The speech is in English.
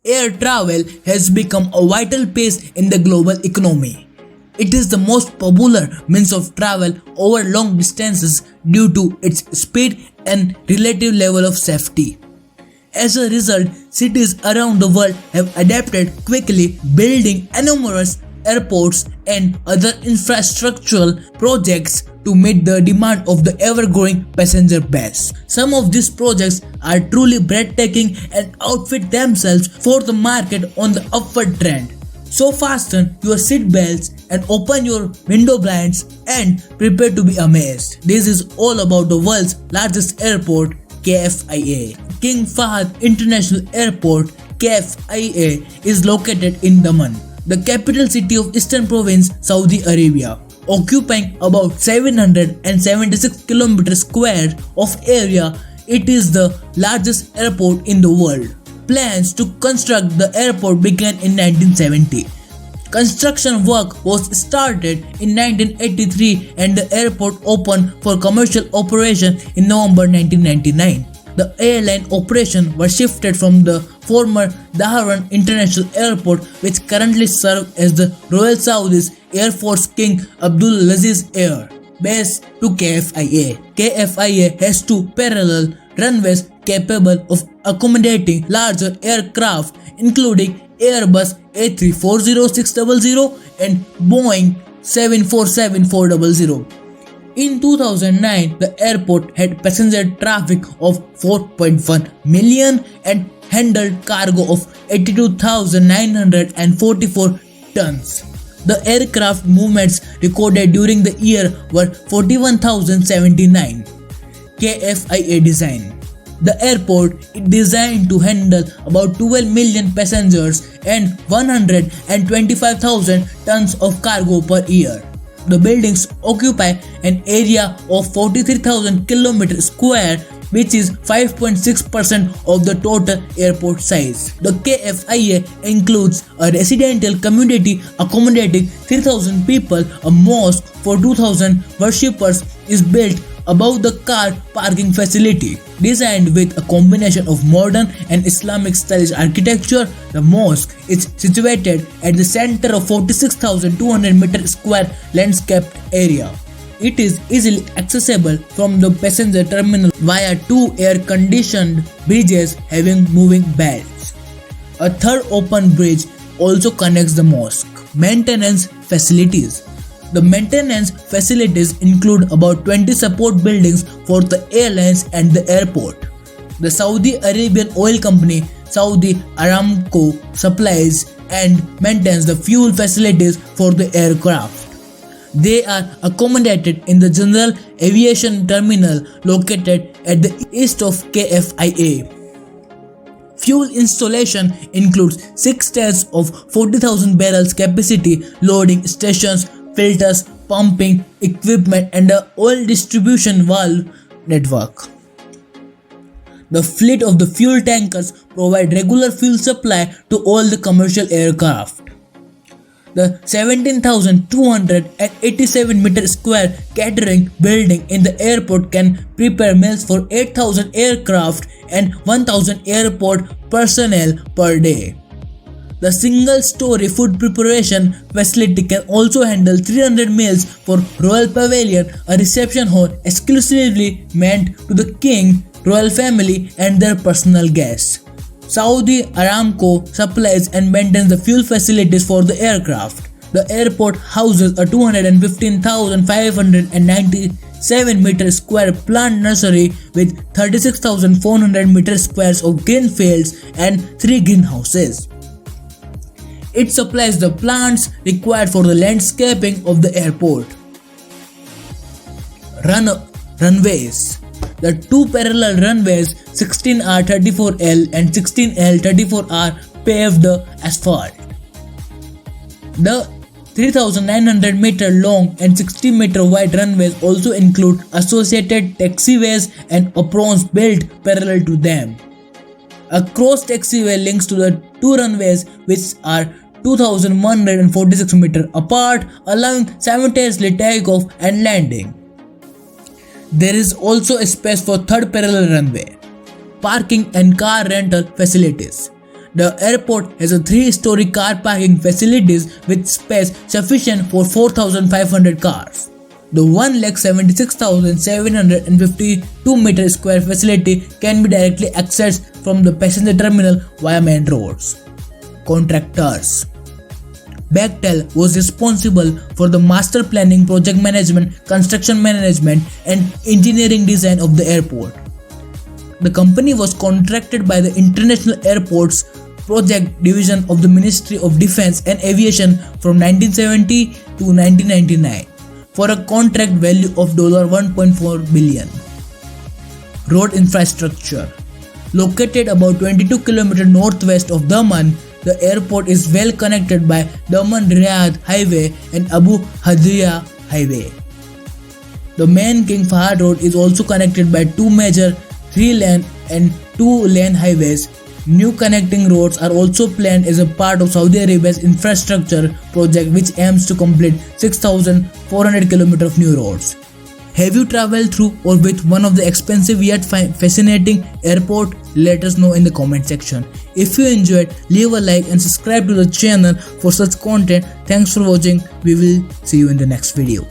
Air travel has become a vital piece in the global economy. It is the most popular means of travel over long distances due to its speed and relative level of safety. As a result, cities around the world have adapted quickly, building numerous airports and other infrastructural projects to meet the demand of the ever-growing passenger base. Some of these projects are truly breathtaking and outfit themselves for the market on the upward trend. So fasten your seat belts and open your window blinds and prepare to be amazed. This is all about the world's largest airport, KFIA. King Fahd International Airport, KFIA, is located in Daman, the capital city of Eastern Province, Saudi Arabia. Occupying about 776 km square of area, it is the largest airport in the world. Plans to construct the airport began in 1970. Construction work was started in 1983 and the airport opened for commercial operation in November 1999. The airline operation was shifted from the former Dhahran International Airport, which currently serves as the Royal Saudi's Air Force King Abdulaziz Air Base, to KFIA. KFIA has two parallel runways capable of accommodating larger aircraft, including Airbus A340-600 and Boeing 747-400. In 2009, the airport had passenger traffic of 4.1 million and handled cargo of 82,944 tons. The aircraft movements recorded during the year were 41,079. KFIA design. The airport is designed to handle about 12 million passengers and 125,000 tons of cargo per year. The buildings occupy an area of 43,000 km square, which is 5.6% of the total airport size. The KFIA includes a residential community accommodating 3,000 people. A mosque for 2,000 worshippers is built above the car parking facility. Designed with a combination of modern and Islamic stylish architecture, the mosque is situated at the center of 46,200 meter square landscaped area. It is easily accessible from the passenger terminal via two air-conditioned bridges having moving belts. A third open bridge also connects the mosque. Maintenance facilities. The maintenance facilities include about 20 support buildings for the airlines and the airport. The Saudi Arabian oil company, Saudi Aramco, supplies and maintains the fuel facilities for the aircraft. They are accommodated in the General Aviation Terminal located at the east of KFIA. Fuel installation includes 6 tanks of 40,000 barrels capacity, loading stations, filters, pumping equipment and an oil distribution valve network. The fleet of the fuel tankers provide regular fuel supply to all the commercial aircraft. The 17,287 meter square catering building in the airport can prepare meals for 8,000 aircraft and 1,000 airport personnel per day. The single-story food preparation facility can also handle 300 meals for Royal Pavilion, a reception hall exclusively meant to the king, royal family and their personal guests. Saudi Aramco supplies and maintains the fuel facilities for the aircraft. The airport houses a 215,597 meter square plant nursery with 36,400 meter squares of green fields and 3 greenhouses. It supplies the plants required for the landscaping of the airport. Runways. The two parallel runways 16R34L and 16L34R pave the asphalt. The 3,900 meter long and 60 meter wide runways also include associated taxiways and aprons built parallel to them. A cross taxiway links to the two runways, which are 2,146 meters apart, allowing simultaneously takeoff and landing. There is also a space for third parallel runway. Parking and car rental facilities. The airport has a 3-story car parking facilities with space sufficient for 4,500 cars. The 1,76,752 meter square facility can be directly accessed from the passenger terminal via main roads. Contractors. Bechtel was responsible for the master planning, project management, construction management, and engineering design of the airport. The company was contracted by the International Airports Project Division of the Ministry of Defense and Aviation from 1970 to 1999 for a contract value of $1.4 billion. Road infrastructure. Located about 22 km northwest of Daman, the airport is well connected by Daman-Riyadh Highway and Abu Hadria Highway. The main King Fahd Road is also connected by 2 major 3-lane and 2-lane highways. New connecting roads are also planned as a part of Saudi Arabia's infrastructure project, which aims to complete 6,400 km of new roads. Have you traveled through or with one of the expensive yet fascinating airport? Let us know in the comment section. If you enjoyed, leave a like and subscribe to the channel for such content. Thanks for watching. We will see you in the next video.